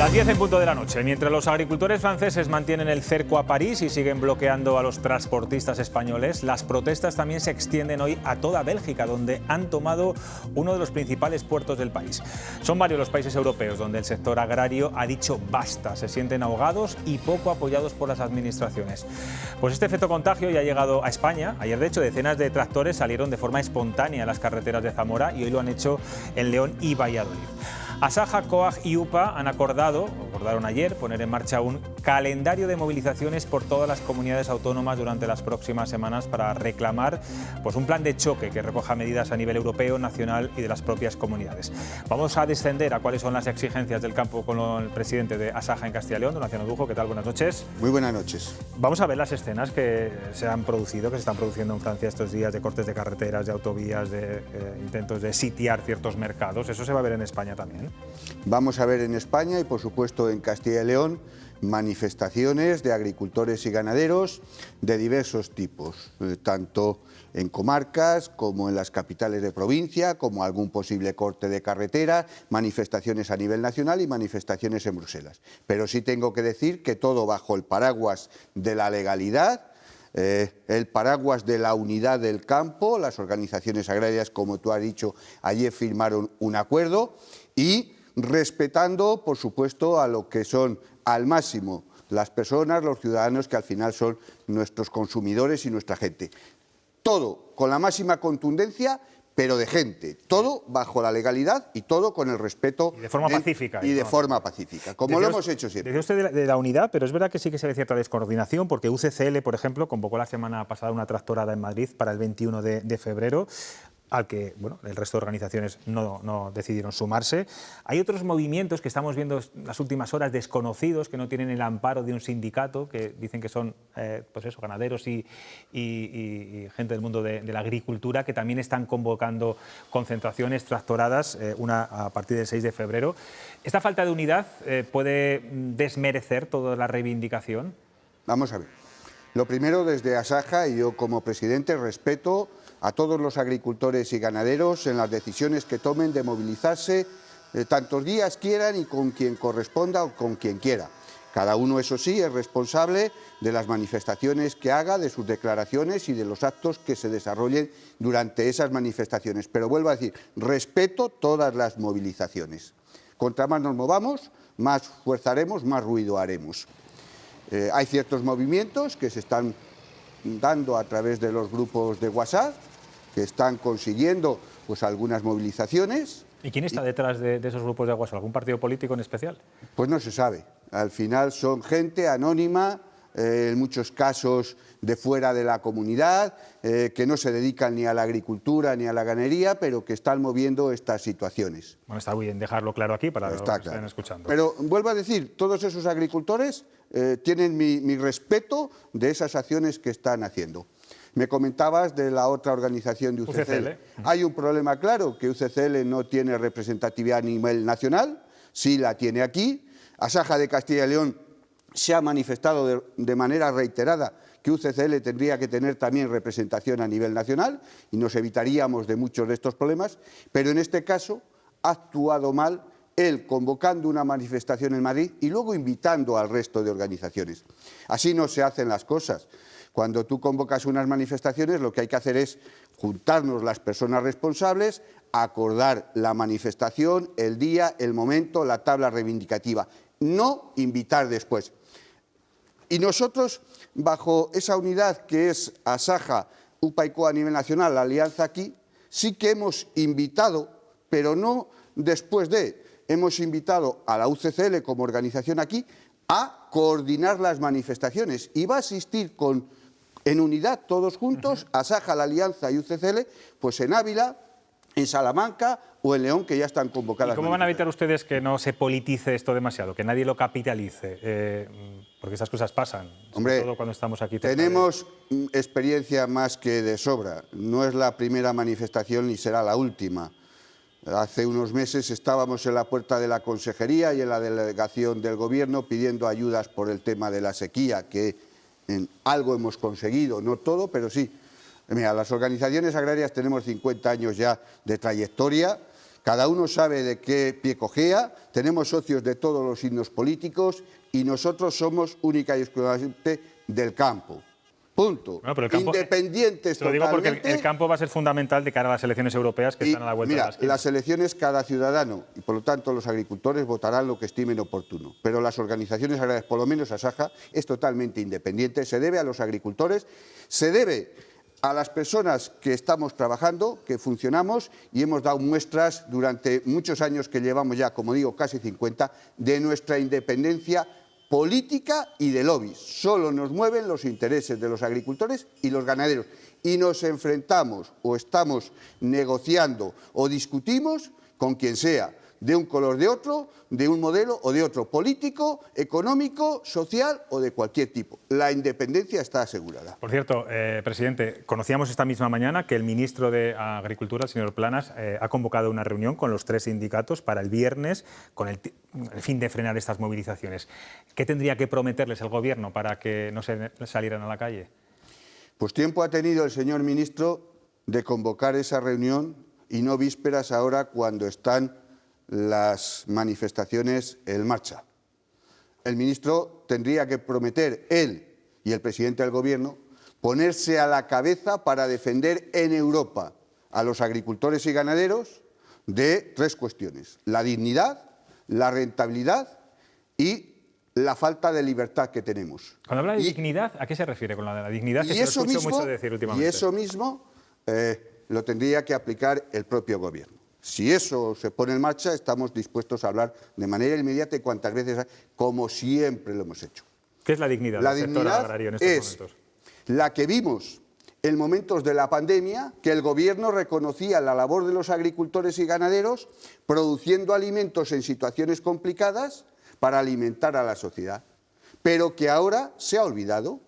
Las 10 en punto de la noche. Mientras los agricultores franceses mantienen el cerco a París y siguen bloqueando a los transportistas españoles, las protestas también se extienden hoy a toda Bélgica, donde han tomado uno de los principales puertos del país. Son varios los países europeos donde el sector agrario ha dicho basta, se sienten ahogados y poco apoyados por las administraciones. Pues este efecto contagio ya ha llegado a España. Ayer, de hecho, decenas de tractores salieron de forma espontánea a las carreteras de Zamora y hoy lo han hecho en León y Valladolid. Asaja, COAG y UPA acordaron ayer poner en marcha un calendario de movilizaciones por todas las comunidades autónomas durante las próximas semanas para reclamar un plan de choque que recoja medidas a nivel europeo, nacional y de las propias comunidades. Vamos a descender a cuáles son las exigencias del campo con el presidente de Asaja en Castilla y León, don Luciano Dujo. ¿Qué tal? Buenas noches. Muy buenas noches. Vamos a ver las escenas que se están produciendo en Francia estos días, de cortes de carreteras, de autovías, de intentos de sitiar ciertos mercados. ¿Eso se va a ver en España también? Vamos a ver en España y, por supuesto, en Castilla y León, manifestaciones de agricultores y ganaderos de diversos tipos, tanto en comarcas como en las capitales de provincia, como algún posible corte de carretera, manifestaciones a nivel nacional y manifestaciones en Bruselas. Pero sí tengo que decir que todo bajo el paraguas de la legalidad, el paraguas de la unidad del campo. Las organizaciones agrarias, como tú has dicho, ayer firmaron un acuerdo y respetando, por supuesto, a lo que son al máximo las personas, los ciudadanos, que al final son nuestros consumidores y nuestra gente. Todo con la máxima contundencia, pero de gente, todo bajo la legalidad y todo con el respeto. Y de forma pacífica. Y de forma pacífica, como lo hemos hecho siempre. Decía usted de la unidad, pero es verdad que sí que se ve cierta descoordinación, porque UCCL, por ejemplo, convocó la semana pasada una tractorada en Madrid para el 21 de febrero, al que el resto de organizaciones no decidieron sumarse. Hay otros movimientos que estamos viendo en las últimas horas, desconocidos, que no tienen el amparo de un sindicato, que dicen que son ganaderos y gente del mundo de la agricultura, que también están convocando concentraciones, tractoradas, una a partir del 6 de febrero. ¿Esta falta de unidad puede desmerecer toda la reivindicación? Vamos a ver. Lo primero, desde Asaja, y yo como presidente respeto a todos los agricultores y ganaderos en las decisiones que tomen de movilizarse tantos días quieran y con quien corresponda o con quien quiera. Cada uno, eso sí, es responsable de las manifestaciones que haga, de sus declaraciones y de los actos que se desarrollen durante esas manifestaciones. Pero vuelvo a decir, respeto todas las movilizaciones. Contra más nos movamos, más fuerza haremos, más ruido haremos. Hay ciertos movimientos que se están dando a través de los grupos de WhatsApp, que están consiguiendo algunas movilizaciones. ¿Y quién está detrás de esos grupos de WhatsApp? ¿Algún partido político en especial? Pues no se sabe. Al final son gente anónima, en muchos casos de fuera de la comunidad, que no se dedican ni a la agricultura ni a la ganadería, pero que están moviendo estas situaciones. Bueno, está bien dejarlo claro aquí para los que estén escuchando. Pero vuelvo a decir, todos esos agricultores tienen mi respeto de esas acciones que están haciendo. Me comentabas de la otra organización de UCCL. Hay un problema claro, que UCCL no tiene representatividad a nivel nacional, sí la tiene aquí. Asaja de Castilla y León se ha manifestado de manera reiterada que UCCL tendría que tener también representación a nivel nacional y nos evitaríamos de muchos de estos problemas, pero en este caso ha actuado mal él convocando una manifestación en Madrid y luego invitando al resto de organizaciones. Así no se hacen las cosas. Cuando tú convocas unas manifestaciones, lo que hay que hacer es juntarnos las personas responsables, acordar la manifestación, el día, el momento, la tabla reivindicativa, no invitar después. Y nosotros, bajo esa unidad que es Asaja, UPA y COA a nivel nacional, la alianza aquí, sí que hemos invitado, pero no después hemos invitado a la UCCL como organización aquí a coordinar las manifestaciones y va a asistir en unidad todos juntos, Asaja, la alianza y UCCL, pues en Ávila, en Salamanca o en León, que ya están convocadas. ¿Y cómo van a evitar ustedes que no se politice esto demasiado, que nadie lo capitalice? Porque estas cosas pasan, sobre todo cuando estamos aquí. Tenemos experiencia más que de sobra. No es la primera manifestación ni será la última. Hace unos meses estábamos en la puerta de la Consejería y en la delegación del Gobierno pidiendo ayudas por el tema de la sequía, que en algo hemos conseguido, no todo, pero sí. Mira, las organizaciones agrarias tenemos 50 años ya de trayectoria, Cada uno sabe de qué pie cojea, tenemos socios de todos los signos políticos y nosotros somos única y exclusivamente del campo. Punto. Bueno, pero el campo, independientes te lo digo totalmente. porque el campo va a ser fundamental de cara a las elecciones europeas que están a la vuelta de la esquina. Las elecciones, cada ciudadano y por lo tanto los agricultores votarán lo que estimen oportuno. Pero las organizaciones agrarias, por lo menos Asaja, es totalmente independiente. Se debe a los agricultores, se debe a las personas que estamos trabajando, que funcionamos y hemos dado muestras durante muchos años que llevamos ya, como digo, casi 50, de nuestra independencia política y de lobbies. Solo nos mueven los intereses de los agricultores y los ganaderos. Y nos enfrentamos o estamos negociando o discutimos con quien sea, de un color de otro, de un modelo o de otro, político, económico, social o de cualquier tipo. La independencia está asegurada. Por cierto, presidente, conocíamos esta misma mañana que el ministro de Agricultura, el señor Planas, ha convocado una reunión con los 3 sindicatos para el viernes con el fin de frenar estas movilizaciones. ¿Qué tendría que prometerles el Gobierno para que no se salieran a la calle? Pues tiempo ha tenido el señor ministro de convocar esa reunión y no vísperas ahora cuando están las manifestaciones en marcha. El ministro tendría que prometer, él y el presidente del Gobierno, ponerse a la cabeza para defender en Europa a los agricultores y ganaderos de 3 cuestiones: la dignidad, la rentabilidad y la falta de libertad que tenemos. Cuando habla de dignidad, ¿a qué se refiere con la de la dignidad? Que se lo escucho mucho decir últimamente. Y eso mismo lo tendría que aplicar el propio Gobierno. Si eso se pone en marcha, estamos dispuestos a hablar de manera inmediata y cuantas veces, como siempre lo hemos hecho. ¿Qué es la dignidad del sector agrario en estos momentos? La que vimos en momentos de la pandemia, que el Gobierno reconocía la labor de los agricultores y ganaderos, produciendo alimentos en situaciones complicadas para alimentar a la sociedad, pero que ahora se ha olvidado,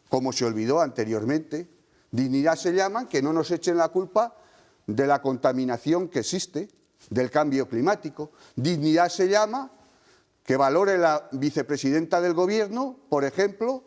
como se olvidó anteriormente. Dignidad se llama que no nos echen la culpa de la contaminación que existe, del cambio climático. Dignidad se llama que valore la vicepresidenta del Gobierno, por ejemplo,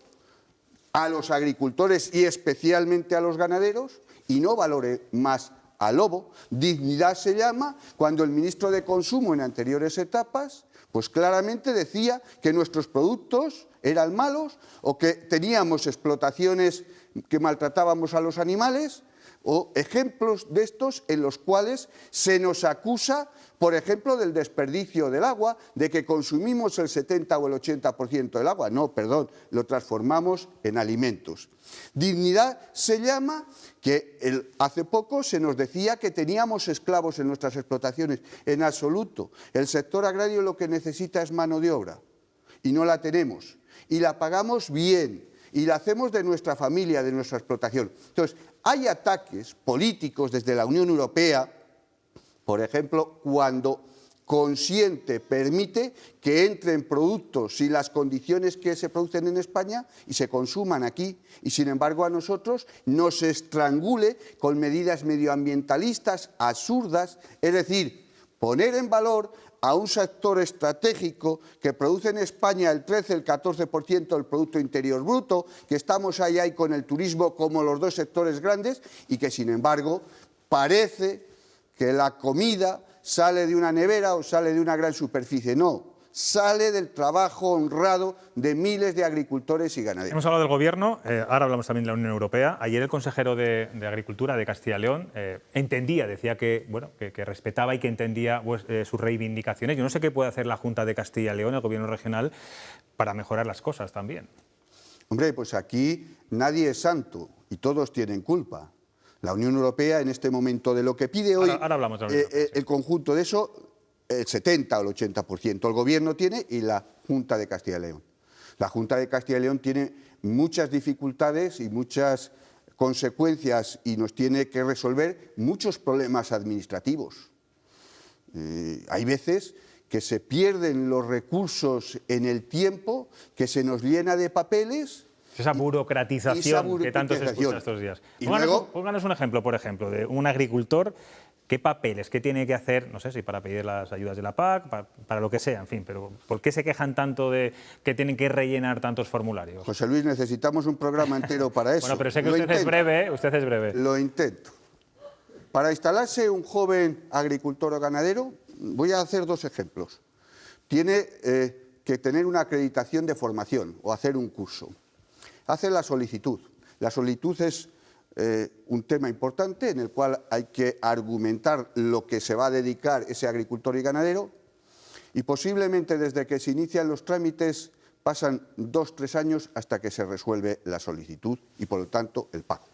a los agricultores y especialmente a los ganaderos, y no valore más al lobo. Dignidad se llama cuando el ministro de Consumo en anteriores etapas pues claramente decía que nuestros productos eran malos o que teníamos explotaciones que maltratábamos a los animales, o ejemplos de estos en los cuales se nos acusa, por ejemplo, del desperdicio del agua, de que consumimos el 70 o el 80% del agua. No, perdón, lo transformamos en alimentos. Dignidad se llama que hace poco se nos decía que teníamos esclavos en nuestras explotaciones. En absoluto. El sector agrario lo que necesita es mano de obra y no la tenemos. Y la pagamos bien y la hacemos de nuestra familia, de nuestra explotación. Entonces, hay ataques políticos desde la Unión Europea, por ejemplo, cuando consiente, permite que entren productos sin las condiciones que se producen en España y se consuman aquí, y sin embargo a nosotros nos estrangule con medidas medioambientalistas absurdas, es decir, poner en valor a un sector estratégico que produce en España el 13, el 14% del Producto Interior Bruto, que estamos ahí con el turismo como los 2 sectores grandes y que, sin embargo, parece que la comida sale de una nevera o sale de una gran superficie. No, sale del trabajo honrado de miles de agricultores y ganaderos. Hemos hablado del Gobierno, ahora hablamos también de la Unión Europea. Ayer el consejero de Agricultura de Castilla y León entendía, decía que, bueno, que respetaba y que entendía sus reivindicaciones. Yo no sé qué puede hacer la Junta de Castilla y León, el Gobierno regional, para mejorar las cosas también. Hombre, pues aquí nadie es santo y todos tienen culpa. La Unión Europea, en este momento, de lo que pide hoy, ahora hablamos de la Unión Europea, sí. El conjunto de eso, el 70 o el 80% el Gobierno tiene y la Junta de Castilla y León. La Junta de Castilla y León tiene muchas dificultades y muchas consecuencias y nos tiene que resolver muchos problemas administrativos. Hay veces que se pierden los recursos en el tiempo, que se nos llena de papeles. Esa burocratización que tanto se escucha estos días. Pónganos un ejemplo, por ejemplo, de un agricultor. ¿Qué papeles? ¿Qué tiene que hacer? No sé si para pedir las ayudas de la PAC, para lo que sea, en fin, pero ¿por qué se quejan tanto de que tienen que rellenar tantos formularios? José Luis, necesitamos un programa entero para eso. Bueno, pero sé que usted es breve. Lo intento. Para instalarse un joven agricultor o ganadero, voy a hacer dos ejemplos. Tiene que tener una acreditación de formación o hacer un curso. Hace la solicitud. La solicitud es un tema importante en el cual hay que argumentar lo que se va a dedicar ese agricultor y ganadero, y posiblemente desde que se inician los trámites pasan 2 o 3 años hasta que se resuelve la solicitud y por lo tanto el pago.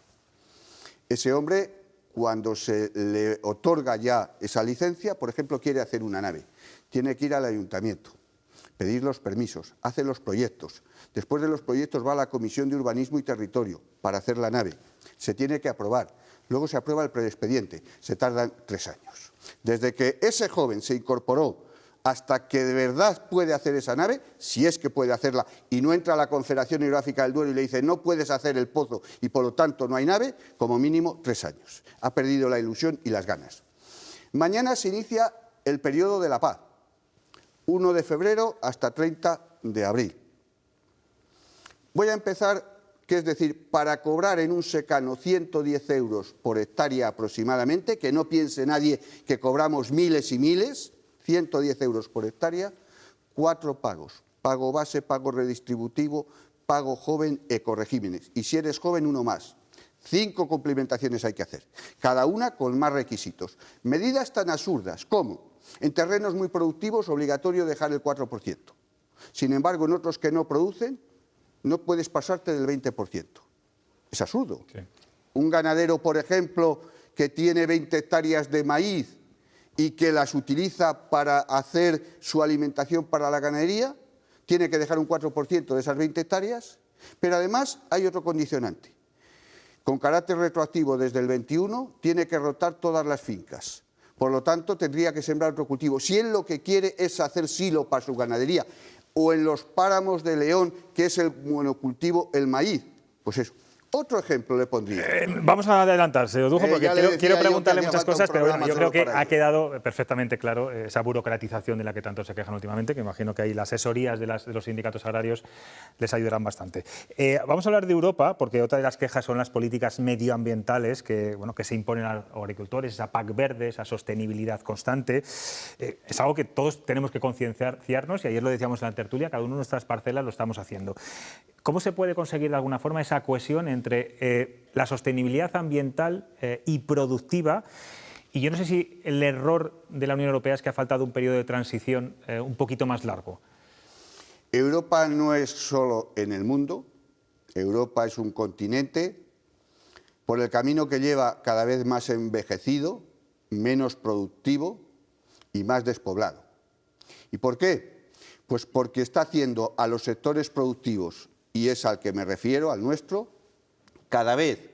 Ese hombre, cuando se le otorga ya esa licencia, por ejemplo, quiere hacer una nave, tiene que ir al ayuntamiento, pedir los permisos, hace los proyectos. Después de los proyectos va a la Comisión de Urbanismo y Territorio para hacer la nave. Se tiene que aprobar. Luego se aprueba el preexpediente. Se tardan 3 años. Desde que ese joven se incorporó hasta que de verdad puede hacer esa nave, si es que puede hacerla, y no entra a la Confederación Hidrográfica del Duero y le dice no puedes hacer el pozo y por lo tanto no hay nave, como mínimo 3 años. Ha perdido la ilusión y las ganas. Mañana se inicia el periodo de la paz. 1 de febrero hasta 30 de abril. Voy a empezar, que es decir, para cobrar en un secano 110 euros por hectárea aproximadamente, que no piense nadie que cobramos miles y miles, 110 euros por hectárea, 4 pagos. Pago base, pago redistributivo, pago joven, ecoregímenes. Y si eres joven, uno más. 5 complementaciones hay que hacer, cada una con más requisitos. Medidas tan absurdas como, en terrenos muy productivos, obligatorio dejar el 4%. Sin embargo, en otros que no producen, no puedes pasarte del 20%. Es absurdo. Sí. Un ganadero, por ejemplo, que tiene 20 hectáreas de maíz y que las utiliza para hacer su alimentación para la ganadería, tiene que dejar un 4% de esas 20 hectáreas, pero además hay otro condicionante. Con carácter retroactivo desde el 21, tiene que rotar todas las fincas. Por lo tanto, tendría que sembrar otro cultivo. Si él lo que quiere es hacer silo para su ganadería, o en los páramos de León, que es el monocultivo, el maíz, pues eso. Otro ejemplo le pondría. Vamos a adelantar, señor Dujo, porque quiero preguntarle muchas cosas, pero bueno, yo creo que ha quedado perfectamente claro esa burocratización de la que tanto se quejan últimamente, que imagino que ahí las asesorías de los sindicatos agrarios les ayudarán bastante. Vamos a hablar de Europa, porque otra de las quejas son las políticas medioambientales que se imponen a los agricultores, esa PAC verde, esa sostenibilidad constante. Es algo que todos tenemos que concienciarnos, y ayer lo decíamos en la tertulia, cada uno de nuestras parcelas lo estamos haciendo. ¿Cómo se puede conseguir de alguna forma esa cohesión entre la sostenibilidad ambiental y productiva? Y yo no sé si el error de la Unión Europea es que ha faltado un periodo de transición un poquito más largo. Europa no es solo en el mundo, Europa es un continente por el camino que lleva cada vez más envejecido, menos productivo y más despoblado. ¿Y por qué? Pues porque está haciendo a los sectores productivos, y es al que me refiero, al nuestro, cada vez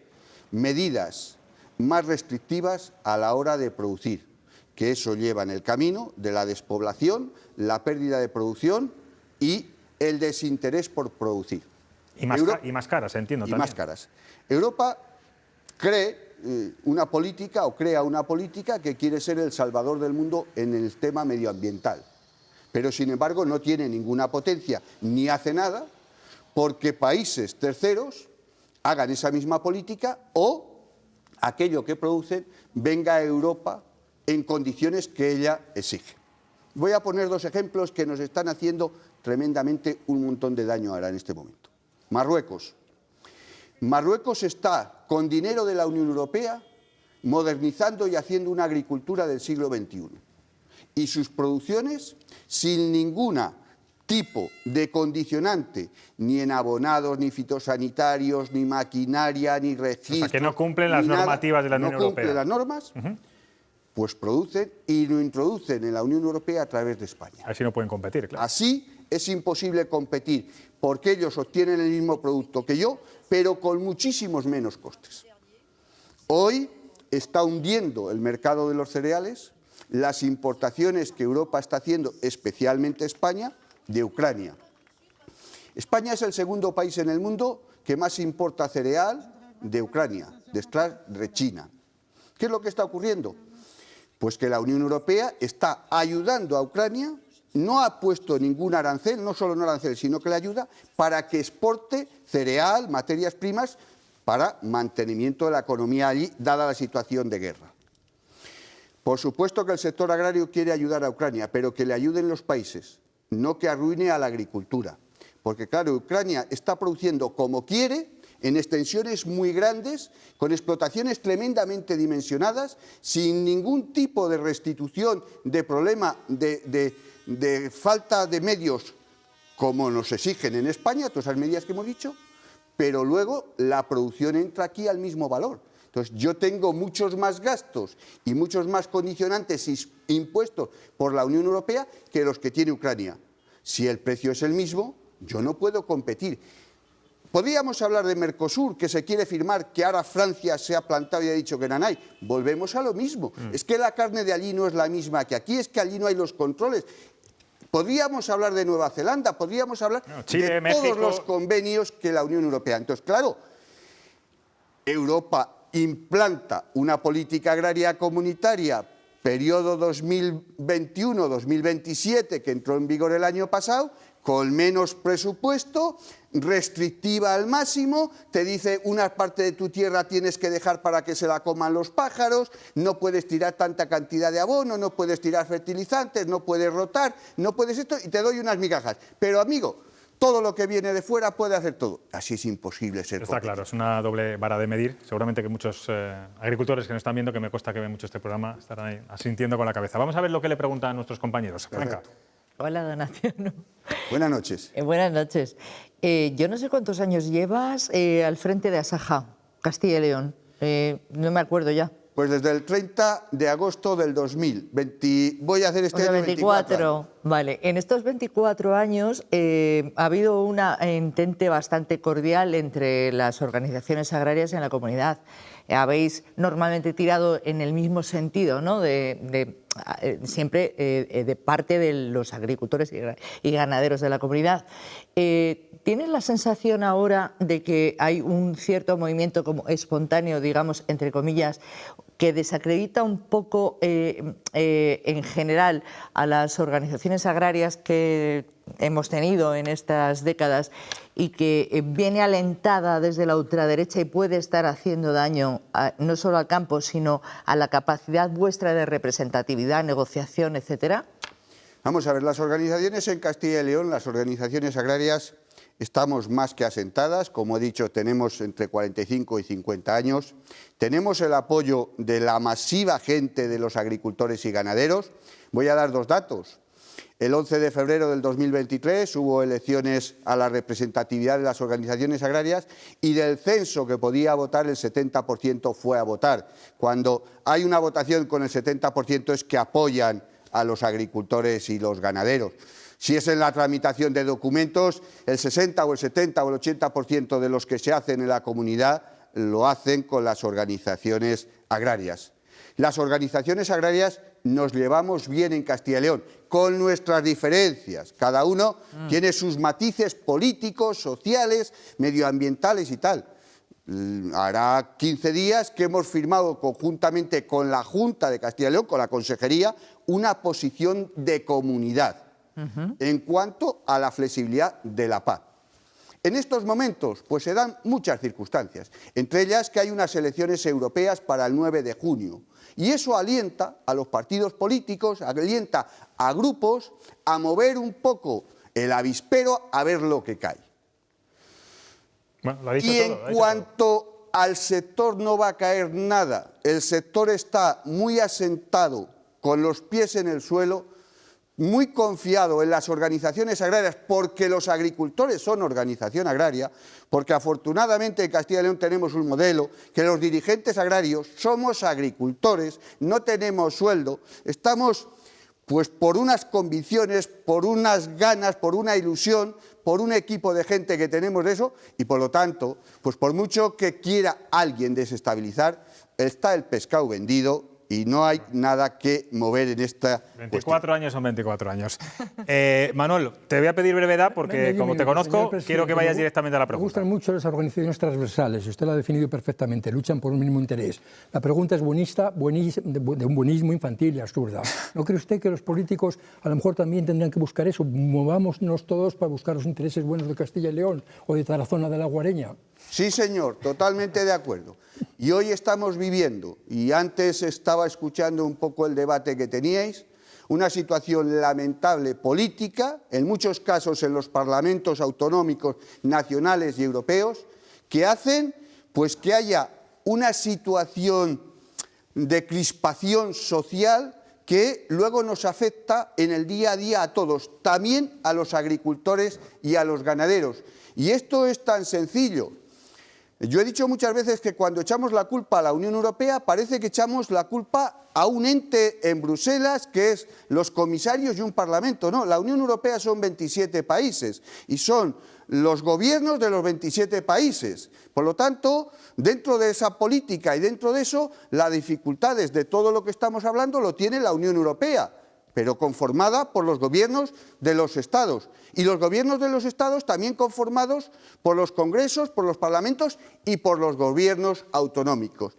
medidas más restrictivas a la hora de producir, que eso lleva en el camino de la despoblación, la pérdida de producción y el desinterés por producir. Y más caras, entiendo también. Y más caras. Europa crea una política que quiere ser el salvador del mundo en el tema medioambiental, pero sin embargo no tiene ninguna potencia ni hace nada porque países terceros hagan esa misma política o aquello que producen venga a Europa en condiciones que ella exige. Voy a poner 2 ejemplos que nos están haciendo tremendamente un montón de daño ahora en este momento. Marruecos. Marruecos está, con dinero de la Unión Europea, modernizando y haciendo una agricultura del siglo XXI. Y sus producciones, sin ninguna tipo de condicionante, ni en abonados, ni fitosanitarios, ni maquinaria, ni registros. O sea, que no cumplen las normativas de la Unión Europea. No cumplen las normas, pues producen y lo introducen en la Unión Europea a través de España. Así no pueden competir, claro. Así es imposible competir, porque ellos obtienen el mismo producto que yo, pero con muchísimos menos costes. Hoy está hundiendo el mercado de los cereales, las importaciones que Europa está haciendo, especialmente España, de Ucrania. España es el segundo país en el mundo que más importa cereal de Ucrania, detrás de China. ¿Qué es lo que está ocurriendo? Pues que la Unión Europea está ayudando a Ucrania, no ha puesto ningún arancel, no solo no arancel, sino que le ayuda para que exporte cereal, materias primas, para mantenimiento de la economía allí, dada la situación de guerra. Por supuesto que el sector agrario quiere ayudar a Ucrania, pero que le ayuden los países, no que arruine a la agricultura. Porque claro, Ucrania está produciendo como quiere, en extensiones muy grandes, con explotaciones tremendamente dimensionadas, sin ningún tipo de restitución, de problema, de falta de medios, como nos exigen en España, todas esas medidas que hemos dicho, pero luego la producción entra aquí al mismo valor. Entonces, yo tengo muchos más gastos y muchos más condicionantes impuestos por la Unión Europea que los que tiene Ucrania. Si el precio es el mismo, yo no puedo competir. Podríamos hablar de Mercosur, que se quiere firmar, que ahora Francia se ha plantado y ha dicho que no hay. Volvemos a lo mismo. Es que la carne de allí no es la misma que aquí, es que allí no hay los controles. Podríamos hablar de Nueva Zelanda, podríamos hablar Chile, de México, todos los convenios que la Unión Europea. Entonces, claro, Europa implanta una política agraria comunitaria, periodo 2021-2027, que entró en vigor el año pasado, con menos presupuesto, restrictiva al máximo, te dice una parte de tu tierra tienes que dejar para que se la coman los pájaros, no puedes tirar tanta cantidad de abono, no puedes tirar fertilizantes, no puedes rotar, no puedes esto, y te doy unas migajas. Pero amigo, todo lo que viene de fuera puede hacer todo. Así es imposible ser Está claro, es una doble vara de medir. Seguramente que muchos agricultores que nos están viendo, que me consta que ven mucho este programa, estarán ahí asintiendo con la cabeza. Vamos a ver lo que le preguntan a nuestros compañeros. Franca. Hola, Donación. Buenas noches. Buenas noches. Yo no sé cuántos años llevas al frente de Asaja, Castilla y León. No me acuerdo ya. Pues desde el 30 de agosto del 2000. Voy a hacer este año 24. Vale, en estos 24 años ha habido un entente bastante cordial entre las organizaciones agrarias en la comunidad. Habéis normalmente tirado en el mismo sentido, ¿no? Siempre de parte de los agricultores y ganaderos de la comunidad. ¿Tienes la sensación ahora de que hay un cierto movimiento como espontáneo, digamos, entre comillas, que desacredita un poco en general a las organizaciones agrarias que hemos tenido en estas décadas y que viene alentada desde la ultraderecha y puede estar haciendo daño no solo al campo, sino a la capacidad vuestra de representatividad, negociación, etcétera? Vamos a ver, las organizaciones en Castilla y León, las organizaciones agrarias, estamos más que asentadas. Como he dicho, tenemos entre 45 y 50 años. Tenemos el apoyo de la masiva gente de los agricultores y ganaderos. Voy a dar dos datos. El 11 de febrero del 2023 hubo elecciones a la representatividad de las organizaciones agrarias y del censo que podía votar el 70% fue a votar. Cuando hay una votación con el 70% es que apoyan a los agricultores y los ganaderos. Si es en la tramitación de documentos, el 60 o el 70 o el 80% de los que se hacen en la comunidad lo hacen con las organizaciones agrarias. Las organizaciones agrarias nos llevamos bien en Castilla y León, con nuestras diferencias. Cada uno tiene sus matices políticos, sociales, medioambientales y tal. Hará 15 días que hemos firmado conjuntamente con la Junta de Castilla y León, con la Consejería, una posición de comunidad en cuanto a la flexibilidad de la PAC. En estos momentos, pues se dan muchas circunstancias, entre ellas que hay unas elecciones europeas para el 9 de junio. Y eso alienta a los partidos políticos, alienta a grupos a mover un poco el avispero a ver lo que cae. Bueno, lo ha dicho y todo, en cuanto al sector no va a caer nada, el sector está muy asentado, con los pies en el suelo, muy confiado en las organizaciones agrarias, porque los agricultores son organización agraria, porque afortunadamente en Castilla y León tenemos un modelo que los dirigentes agrarios somos agricultores, no tenemos sueldo, estamos pues por unas convicciones, por unas ganas, por una ilusión, por un equipo de gente que tenemos de eso, y por lo tanto, pues por mucho que quiera alguien desestabilizar, está el pescado vendido y no hay nada que mover en esta 24 cuestión. años son 24 años. Manuel, te voy a pedir brevedad porque, como te conozco, quiero que vayas directamente a la pregunta. Me gustan mucho las organizaciones transversales, usted lo ha definido perfectamente, luchan por un mismo interés. La pregunta es de un buenismo infantil y absurda. ¿No cree usted que los políticos a lo mejor también tendrían que buscar eso? Movámonos todos para buscar los intereses buenos de Castilla y León o de Tarazona de la Guareña. Sí, señor, totalmente de acuerdo. Y hoy estamos viviendo, y antes estaba escuchando un poco el debate que teníais, una situación lamentable política, en muchos casos en los parlamentos autonómicos, nacionales y europeos, que hacen pues que haya una situación de crispación social que luego nos afecta en el día a día a todos, también a los agricultores y a los ganaderos. Y esto es tan sencillo. Yo he dicho muchas veces que cuando echamos la culpa a la Unión Europea parece que echamos la culpa a un ente en Bruselas que es los comisarios y un parlamento. No, la Unión Europea son 27 países y son los gobiernos de los 27 países. Por lo tanto, dentro de esa política y dentro de eso, las dificultades de todo lo que estamos hablando lo tiene la Unión Europea, pero conformada por los gobiernos de los Estados. Y los gobiernos de los Estados también conformados por los congresos, por los parlamentos y por los gobiernos autonómicos.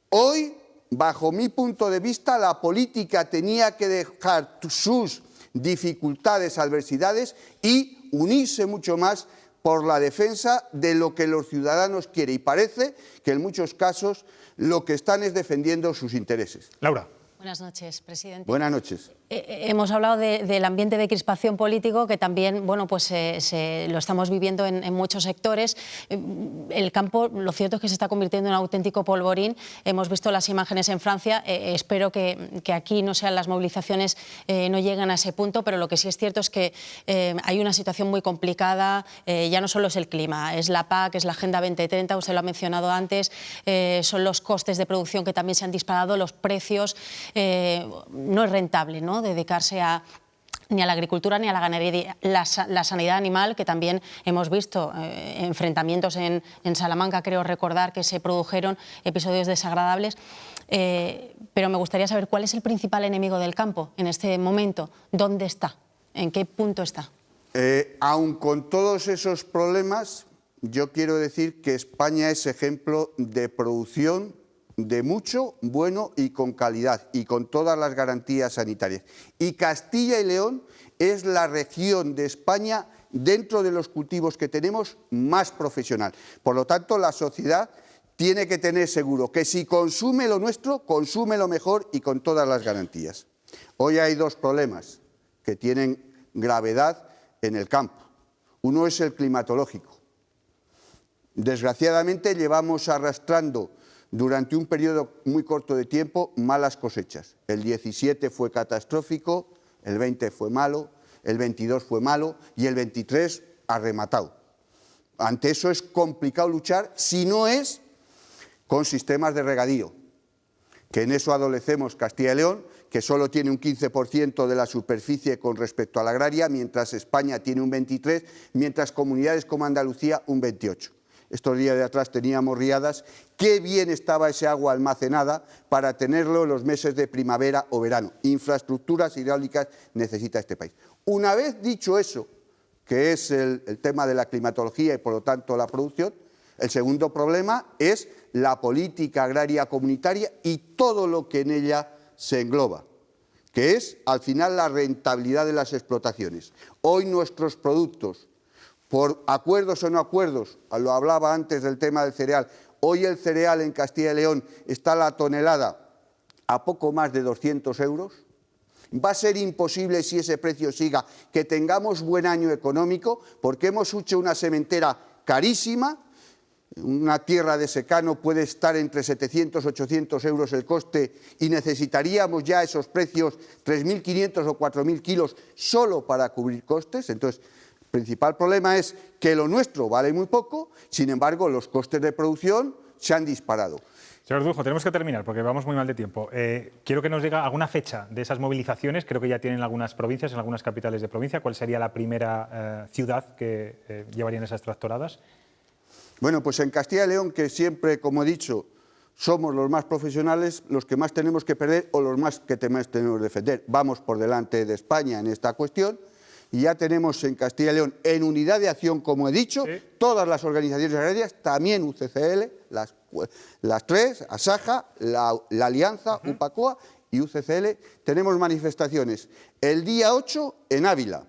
Hoy, bajo mi punto de vista, la política tenía que dejar sus dificultades, adversidades y unirse mucho más por la defensa de lo que los ciudadanos quieren. Y parece que en muchos casos lo que están es defendiendo sus intereses. Laura. Buenas noches, presidente. Buenas noches. Hemos hablado del ambiente de crispación político que también bueno, pues, lo estamos viviendo en muchos sectores. El campo, lo cierto es que se está convirtiendo en un auténtico polvorín. Hemos visto las imágenes en Francia. Espero que aquí no sean las movilizaciones, no lleguen a ese punto, pero lo que sí es cierto es que hay una situación muy complicada. Ya no solo es el clima, es la PAC, es la Agenda 2030, usted lo ha mencionado antes, son los costes de producción que también se han disparado, los precios. No es rentable, ¿no?, dedicarse ni a la agricultura ni a la ganadería, la sanidad animal, que también hemos visto enfrentamientos en Salamanca, creo recordar que se produjeron episodios desagradables, pero me gustaría saber cuál es el principal enemigo del campo en este momento, dónde está, en qué punto está. Aun con todos esos problemas, yo quiero decir que España es ejemplo de producción de mucho, bueno y con calidad y con todas las garantías sanitarias. Y Castilla y León es la región de España, dentro de los cultivos que tenemos, más profesional. Por lo tanto, la sociedad tiene que tener seguro que si consume lo nuestro, consume lo mejor y con todas las garantías. Hoy hay dos problemas que tienen gravedad en el campo. Uno es el climatológico. Desgraciadamente llevamos arrastrando durante un periodo muy corto de tiempo malas cosechas. El 17 fue catastrófico, el 20 fue malo, el 22 fue malo y el 23 ha rematado. Ante eso es complicado luchar si no es con sistemas de regadío, que en eso adolecemos Castilla y León, que solo tiene un 15% de la superficie con respecto a la agraria, mientras España tiene un 23%, mientras comunidades como Andalucía un 28%. Estos días de atrás teníamos riadas. Qué bien estaba ese agua almacenada para tenerlo en los meses de primavera o verano. Infraestructuras hidráulicas necesita este país. Una vez dicho eso, que es el tema de la climatología y por lo tanto la producción, el segundo problema es la política agraria comunitaria y todo lo que en ella se engloba, que es al final la rentabilidad de las explotaciones. Hoy nuestros productos, por acuerdos o no acuerdos, lo hablaba antes del tema del cereal, hoy el cereal en Castilla y León está la tonelada a poco más de 200 euros. Va a ser imposible, si ese precio siga, que tengamos buen año económico, porque hemos hecho una sementera carísima. Una tierra de secano puede estar entre 700 y 800 euros el coste y necesitaríamos ya esos precios, 3.500 o 4.000 kilos, solo para cubrir costes. Entonces, el principal problema es que lo nuestro vale muy poco, sin embargo, los costes de producción se han disparado. Señor Ordujo, tenemos que terminar porque vamos muy mal de tiempo. Quiero que nos diga alguna fecha de esas movilizaciones. Creo que ya tienen algunas provincias, en algunas capitales de provincia. ¿Cuál sería la primera ciudad que llevarían esas tractoradas? Bueno, pues en Castilla y León, que siempre, como he dicho, somos los más profesionales, los que más tenemos que perder o los más que más tenemos que defender. Vamos por delante de España en esta cuestión. Y ya tenemos en Castilla y León, en unidad de acción, como he dicho, sí, todas las organizaciones agrarias, también UCCL, las tres, ASAJA, la Alianza, UPACOA y UCCL, tenemos manifestaciones el día 8 en Ávila,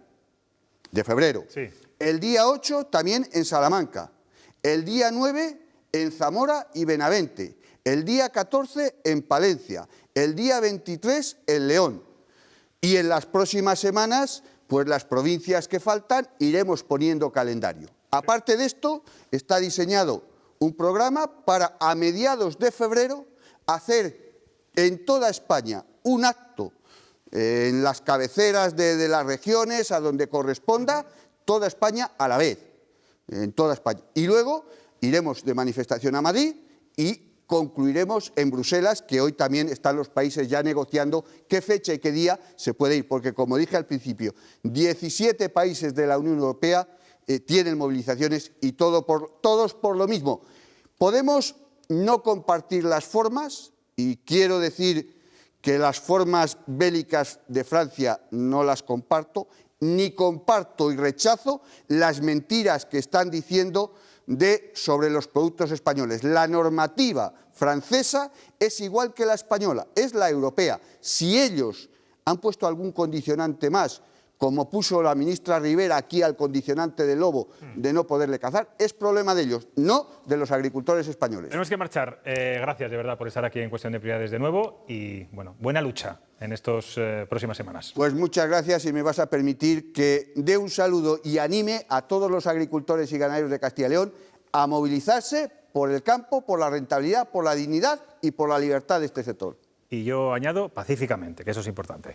de febrero, sí, el día 8 también en Salamanca, el día 9 en Zamora y Benavente, el día 14 en Palencia, el día 23 en León. Y en las próximas semanas, pues las provincias que faltan, iremos poniendo calendario. Aparte de esto, está diseñado un programa para a mediados de febrero hacer en toda España un acto en las cabeceras de las regiones, a donde corresponda, toda España a la vez, en toda España. Y luego iremos de manifestación a Madrid y concluiremos en Bruselas, que hoy también están los países ya negociando qué fecha y qué día se puede ir, porque como dije al principio, 17 países de la Unión Europea tienen movilizaciones y todos por lo mismo. Podemos no compartir las formas, y quiero decir que las formas bélicas de Francia no las comparto, ni comparto y rechazo las mentiras que están diciendo sobre los productos españoles. La normativa francesa es igual que la española, es la europea. Si ellos han puesto algún condicionante más, como puso la ministra Rivera aquí al condicionante del lobo de no poderle cazar, es problema de ellos, no de los agricultores españoles. Tenemos que marchar. Gracias de verdad por estar aquí en Cuestión de Prioridades de nuevo y bueno, buena lucha en estas próximas semanas. Pues muchas gracias y me vas a permitir que dé un saludo y anime a todos los agricultores y ganaderos de Castilla y León a movilizarse por el campo, por la rentabilidad, por la dignidad y por la libertad de este sector. Y yo añado pacíficamente, que eso es importante.